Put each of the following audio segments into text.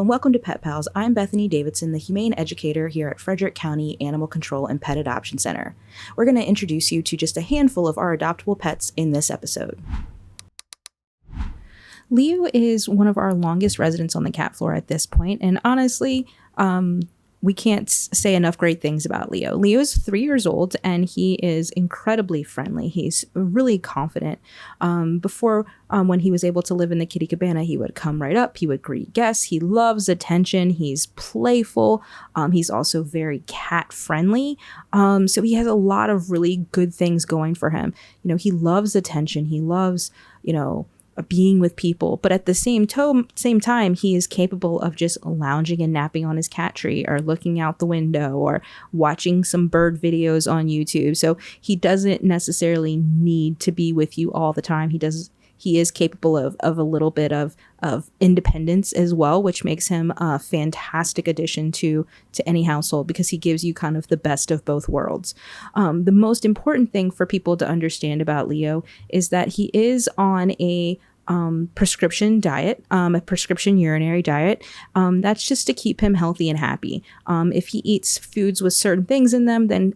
and welcome to Pet Pals. I'm Bethany Davidson, the Humane Educator here at Frederick County Animal Control and Pet Adoption Center. We're going to introduce you to just a handful of our adoptable pets in this episode. Leo is one of our longest residents on the cat floor at this point, and honestly, we can't say enough great things about Leo. Leo is 3 years old and he is incredibly friendly. He's really confident. Before, when he was able to live in the kitty cabana, he would come right up. He would greet guests. He loves attention. He's playful. He's also very cat friendly. So he has a lot of really good things going for him. You know, he loves attention. He loves, being with people, but at the same time, he is capable of just lounging and napping on his cat tree or looking out the window or watching some bird videos on YouTube. So he doesn't necessarily need to be with you all the time. He is capable of a little bit of independence as well, which makes him a fantastic addition to any household because he gives you kind of the best of both worlds. The most important thing for people to understand about Leo is that he is on a prescription diet, a prescription urinary diet. That's just to keep him healthy and happy. If he eats foods with certain things in them, then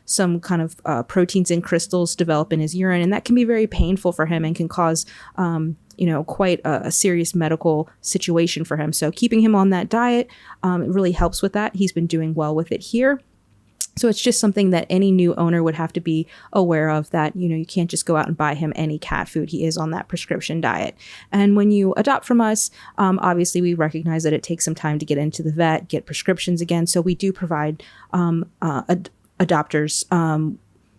some kind of proteins and crystals develop in his urine, and that can be very painful for him and can cause quite a serious medical situation for him. So keeping him on that diet, it really helps with that. He's been doing well with it here. So it's just something that any new owner would have to be aware of, that, you can't just go out and buy him any cat food. He is on that prescription diet. And when you adopt from us, obviously we recognize that it takes some time to get into the vet, get prescriptions again. So we do provide adopters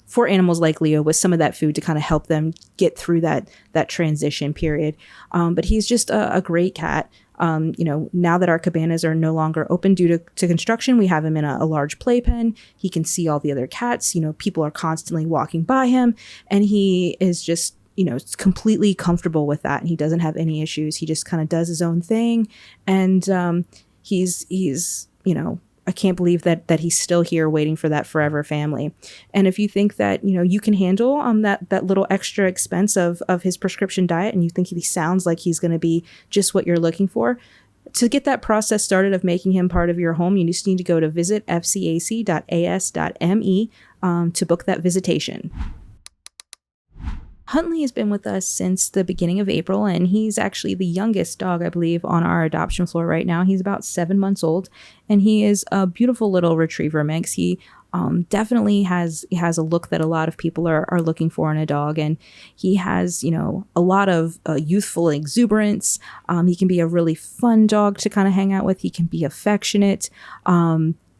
for animals like Leo with some of that food to kind of help them get through that transition period. But he's just a great cat. Now that our cabanas are no longer open due to construction, we have him in a large playpen. He can see all the other cats. People are constantly walking by him, and he is just, completely comfortable with that. And he doesn't have any issues. He just kind of does his own thing. And he's I can't believe that he's still here waiting for that forever family. And if you think that, you can handle that little extra expense of his prescription diet, and you think he sounds like he's going to be just what you're looking for, to get that process started of making him part of your home, you just need to go to visit fcac.as.me to book that visitation. Huntley has been with us since the beginning of April, and he's actually the youngest dog, I believe, on our adoption floor right now. He's about 7 months old, and he is a beautiful little retriever mix. He definitely has a look that a lot of people are looking for in a dog, and he has, a lot of youthful exuberance. He can be a really fun dog to kind of hang out with. He can be affectionate.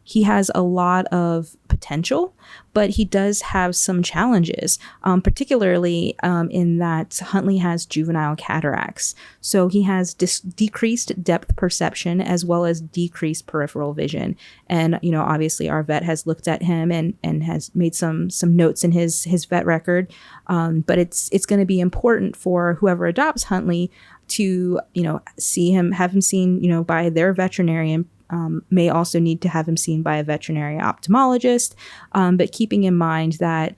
He has a lot of potential, but he does have some challenges, particularly in that Huntley has juvenile cataracts. So he has decreased depth perception as well as decreased peripheral vision. And, obviously our vet has looked at him and has made some notes in his vet record. But it's going to be important for whoever adopts Huntley to, have him seen, by their veterinarian. May also need to have him seen by a veterinary ophthalmologist, but keeping in mind that,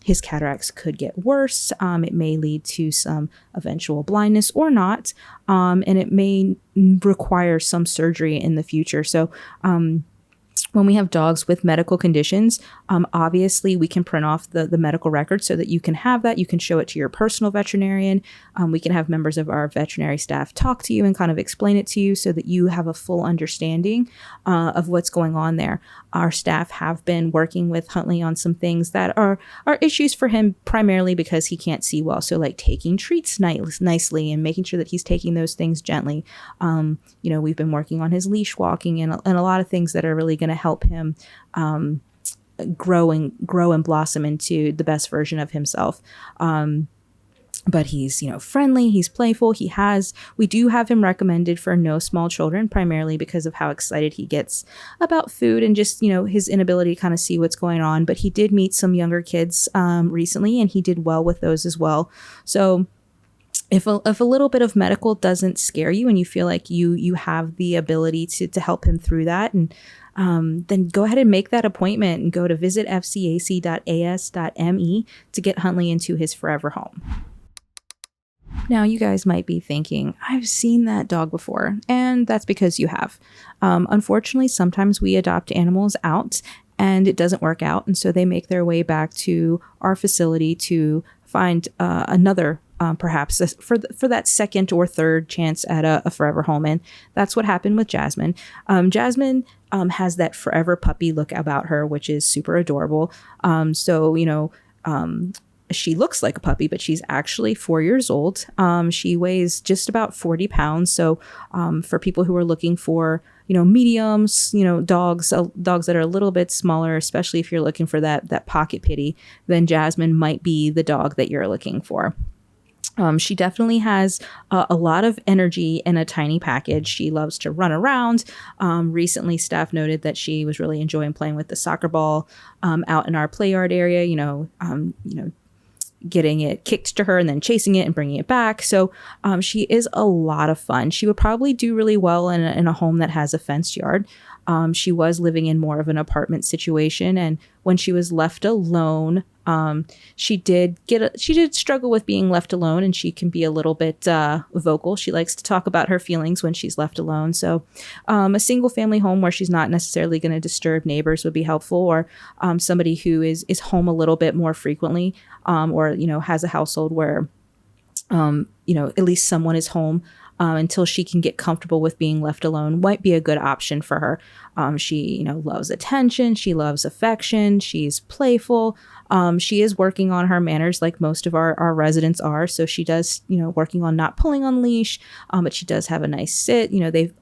his cataracts could get worse. It may lead to some eventual blindness or not, and it may require some surgery in the future. So, when we have dogs with medical conditions, obviously we can print off the medical record so that you can have that. You can show it to your personal veterinarian. We can have members of our veterinary staff talk to you and kind of explain it to you so that you have a full understanding of what's going on there. Our staff have been working with Huntley on some things that are issues for him, primarily because he can't see well. So like taking treats nicely and making sure that he's taking those things gently. We've been working on his leash walking and a lot of things that are really going to help him grow and blossom into the best version of himself. But he's, friendly, he's playful. We do have him recommended for no small children, primarily because of how excited he gets about food and just, his inability to kind of see what's going on. But he did meet some younger kids recently, and he did well with those as well. So if a little bit of medical doesn't scare you and you feel like you have the ability to help him through that, and then go ahead and make that appointment and go to visit fcac.as.me to get Huntley into his forever home. Now, you guys might be thinking, I've seen that dog before, and that's because you have. Unfortunately, sometimes we adopt animals out and it doesn't work out, and so they make their way back to our facility to find another, perhaps for that second or third chance at a forever home. And that's what happened with Jasmine. Jasmine has that forever puppy look about her, which is super adorable. She looks like a puppy, but she's actually 4 years old. She weighs just about 40 pounds. So for people who are looking for, mediums, dogs that are a little bit smaller, especially if you're looking for that pocket pity, then Jasmine might be the dog that you're looking for. She definitely has a lot of energy in a tiny package. She loves to run around. Recently, staff noted that she was really enjoying playing with the soccer ball out in our play yard area, getting it kicked to her and then chasing it and bringing it back. So she is a lot of fun. She would probably do really well in a home that has a fenced yard. She was living in more of an apartment situation, and when she was left alone, she did struggle with being left alone, and she can be a little bit vocal. She likes to talk about her feelings when she's left alone. So a single family home where she's not necessarily going to disturb neighbors would be helpful, or somebody who is home a little bit more frequently, or has a household where at least someone is home until she can get comfortable with being left alone might be a good option for her. She, loves attention. She loves affection. She's playful. She is working on her manners like most of our residents are. So she does, working on not pulling on leash, but she does have a nice sit.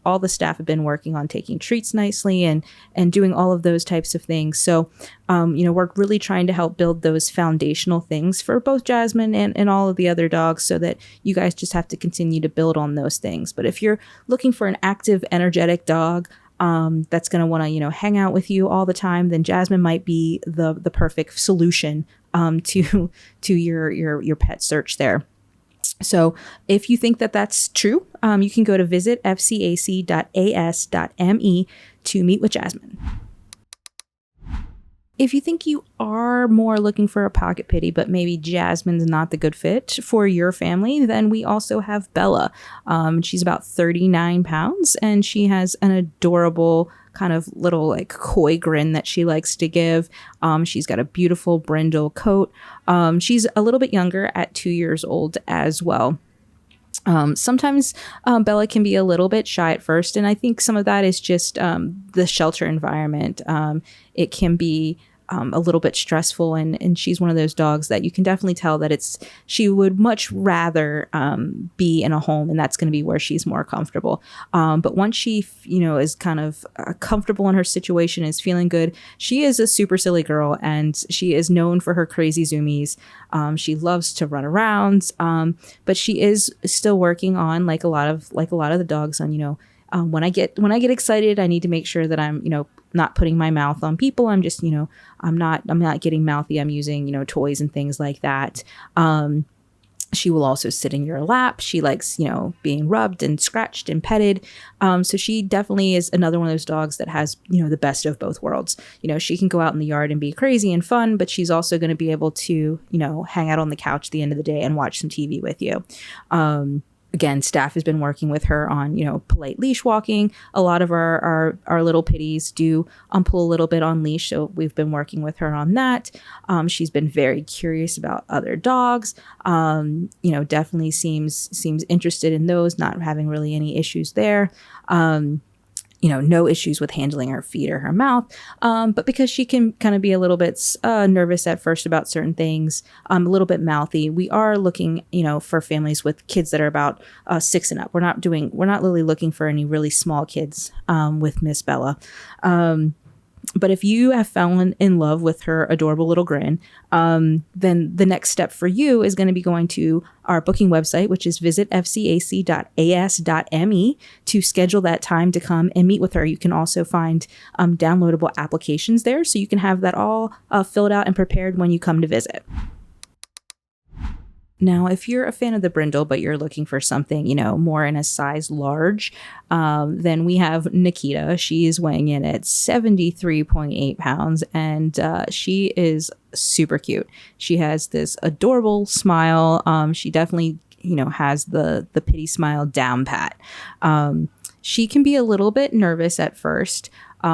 All the staff have been working on taking treats nicely and doing all of those types of things. So, we're really trying to help build those foundational things for both Jasmine and all of the other dogs, so that you guys just have to continue to build on those things. But if you're looking for an active, energetic dog, that's going to want to, hang out with you all the time, then Jasmine might be the perfect solution to your pet search there. So if you think that that's true, you can go to visit fcac.as.me to meet with Jasmine. If you think you are more looking for a pocket pity, but maybe Jasmine's not the good fit for your family, then we also have Bella. She's about 39 pounds, and she has an adorable kind of little like coy grin that she likes to give. She's got a beautiful brindle coat. She's a little bit younger at 2 years old as well. Sometimes Bella can be a little bit shy at first, and I think some of that is just the shelter environment. It can be a little bit stressful, and she's one of those dogs that you can definitely tell that she would much rather be in a home, and that's going to be where she's more comfortable. But once she is kind of comfortable in her situation, is feeling good, she is a super silly girl, and she is known for her crazy zoomies. She loves to run around, but she is still working on like a lot of the dogs on when I get excited, I need to make sure that I'm not putting my mouth on people. I'm just I'm not getting mouthy. I'm using toys and things like that. She will also sit in your lap. She likes being rubbed and scratched and petted. So she definitely is another one of those dogs that has the best of both worlds. She can go out in the yard and be crazy and fun, but she's also going to be able to hang out on the couch at the end of the day and watch some TV with you. Again, staff has been working with her on, polite leash walking. A lot of our little pitties do pull a little bit on leash, so we've been working with her on that. She's been very curious about other dogs. Definitely seems interested in those, not having really any issues there. No issues with handling her feet or her mouth. But because she can kind of be a little bit nervous at first about certain things, a little bit mouthy, we are looking, for families with kids that are about 6 and up. We're not really looking for any really small kids with Miss Bella. But if you have fallen in love with her adorable little grin, then the next step for you is going to be going to our booking website, which is visit fcac.as.me to schedule that time to come and meet with her. You can also find downloadable applications there, so you can have that all filled out and prepared when you come to visit. Now, if you're a fan of the brindle, but you're looking for something, more in a size large, then we have Nikita. She is weighing in at 73.8 pounds, and she is super cute. She has this adorable smile. She definitely has the pity smile down pat. She can be a little bit nervous at first.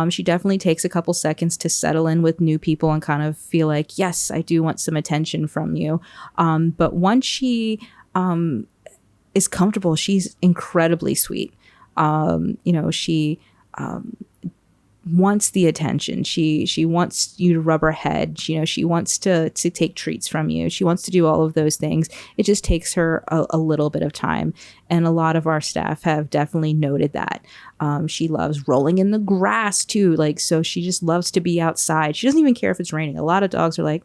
She definitely takes a couple seconds to settle in with new people and kind of feel like, yes, I do want some attention from you. But once she is comfortable, she's incredibly sweet. She wants the attention. She wants you to rub her head. She wants to take treats from you. She wants to do all of those things. It just takes her a little bit of time. And a lot of our staff have definitely noted that. She loves rolling in the grass too. So she just loves to be outside. She doesn't even care if it's raining. A lot of dogs are like,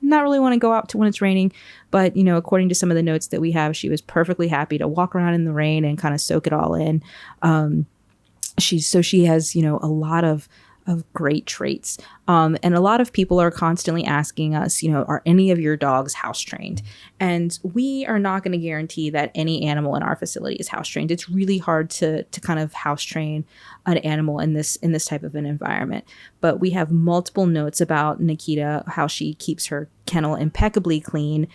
not really want to go out when it's raining. But, according to some of the notes that we have, she was perfectly happy to walk around in the rain and kind of soak it all in. She has, a lot of great traits. And a lot of people are constantly asking us, are any of your dogs house trained? And we are not going to guarantee that any animal in our facility is house trained. It's really hard to kind of house train an animal in this type of an environment. But we have multiple notes about Nikita, how she keeps her kennel impeccably clean.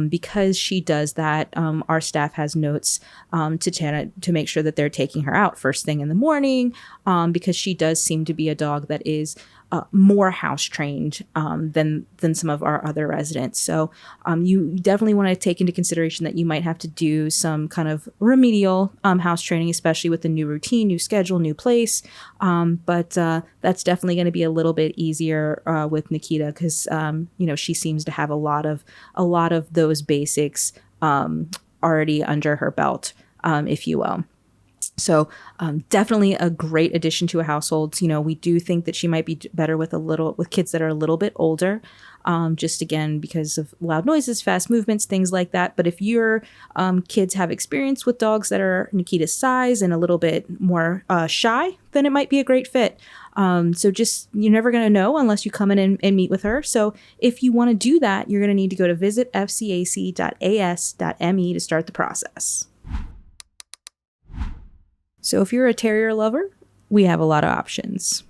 Because she does that, our staff has notes to make sure that they're taking her out first thing in the morning, because she does seem to be a dog that is more house trained than some of our other residents. So you definitely want to take into consideration that you might have to do some kind of remedial house training, especially with the new routine, new schedule, new place. But that's definitely going to be a little bit easier with Nikita, because she seems to have a lot of those basics already under her belt, if you will. So definitely a great addition to a household. We do think that she might be better with kids that are a little bit older, just again, because of loud noises, fast movements, things like that. But if your kids have experience with dogs that are Nikita's size and a little bit more shy, then it might be a great fit. So just, you're never going to know unless you come in and meet with her. So if you want to do that, you're going to need to go to visit fcac.as.me to start the process. So if you're a terrier lover, we have a lot of options.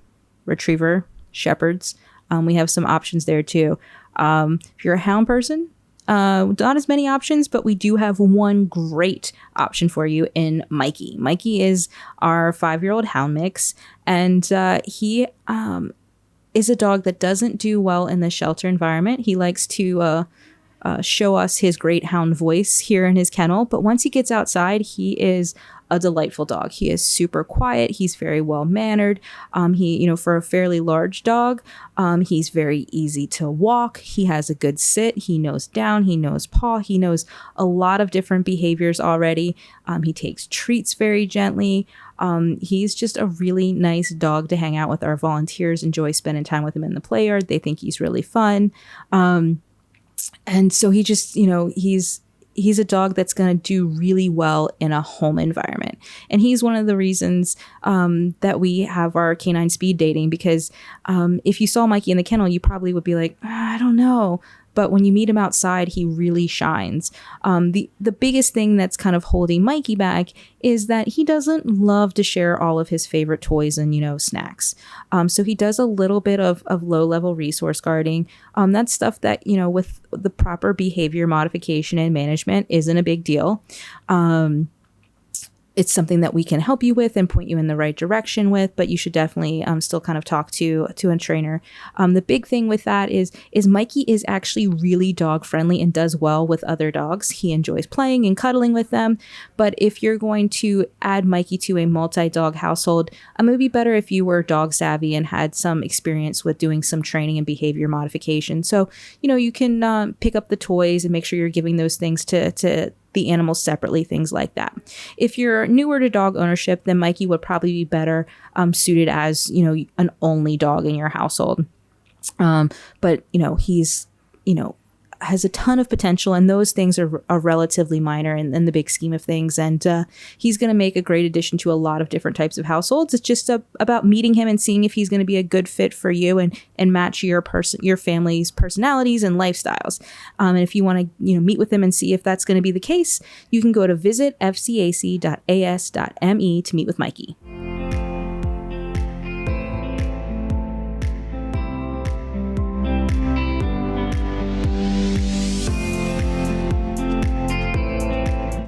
Retriever, shepherds, we have some options there too. If you're a hound person, not as many options, but we do have one great option for you in Mikey. Mikey is our 5-year-old hound mix, and he is a dog that doesn't do well in the shelter environment. He likes to show us his great hound voice here in his kennel, but once he gets outside, he is a delightful dog. He is super quiet. He's very well mannered. For a fairly large dog, he's very easy to walk. He has a good sit. He knows down. He knows paw. He knows a lot of different behaviors already. He takes treats very gently. He's just a really nice dog to hang out with. Our volunteers enjoy spending time with him in the play yard. They think he's really fun. And so he just, he's a dog that's going to do really well in a home environment. And he's one of the reasons that we have our canine speed dating, because if you saw Mikey in the kennel, you probably would be like, I don't know. But when you meet him outside, he really shines. The biggest thing that's kind of holding Mikey back is that he doesn't love to share all of his favorite toys and, snacks. So he does a little bit of low-level resource guarding. That's stuff that, with the proper behavior modification and management isn't a big deal. It's something that we can help you with and point you in the right direction with, but you should definitely still kind of talk to a trainer. The big thing with that is Mikey is actually really dog friendly and does well with other dogs. He enjoys playing and cuddling with them. But if you're going to add Mikey to a multi-dog household, it would be better if you were dog savvy and had some experience with doing some training and behavior modification. So, you can pick up the toys and make sure you're giving those things to the animals separately, things like that. If you're newer to dog ownership, then Mikey would probably be better suited as, an only dog in your household. But, he's, has a ton of potential, and those things are relatively minor in the big scheme of things. And he's going to make a great addition to a lot of different types of households. It's just about meeting him and seeing if he's going to be a good fit for you and match your family's personalities and lifestyles. And if you want to meet with him and see if that's going to be the case, you can go to visit fcac.as.me to meet with Mikey.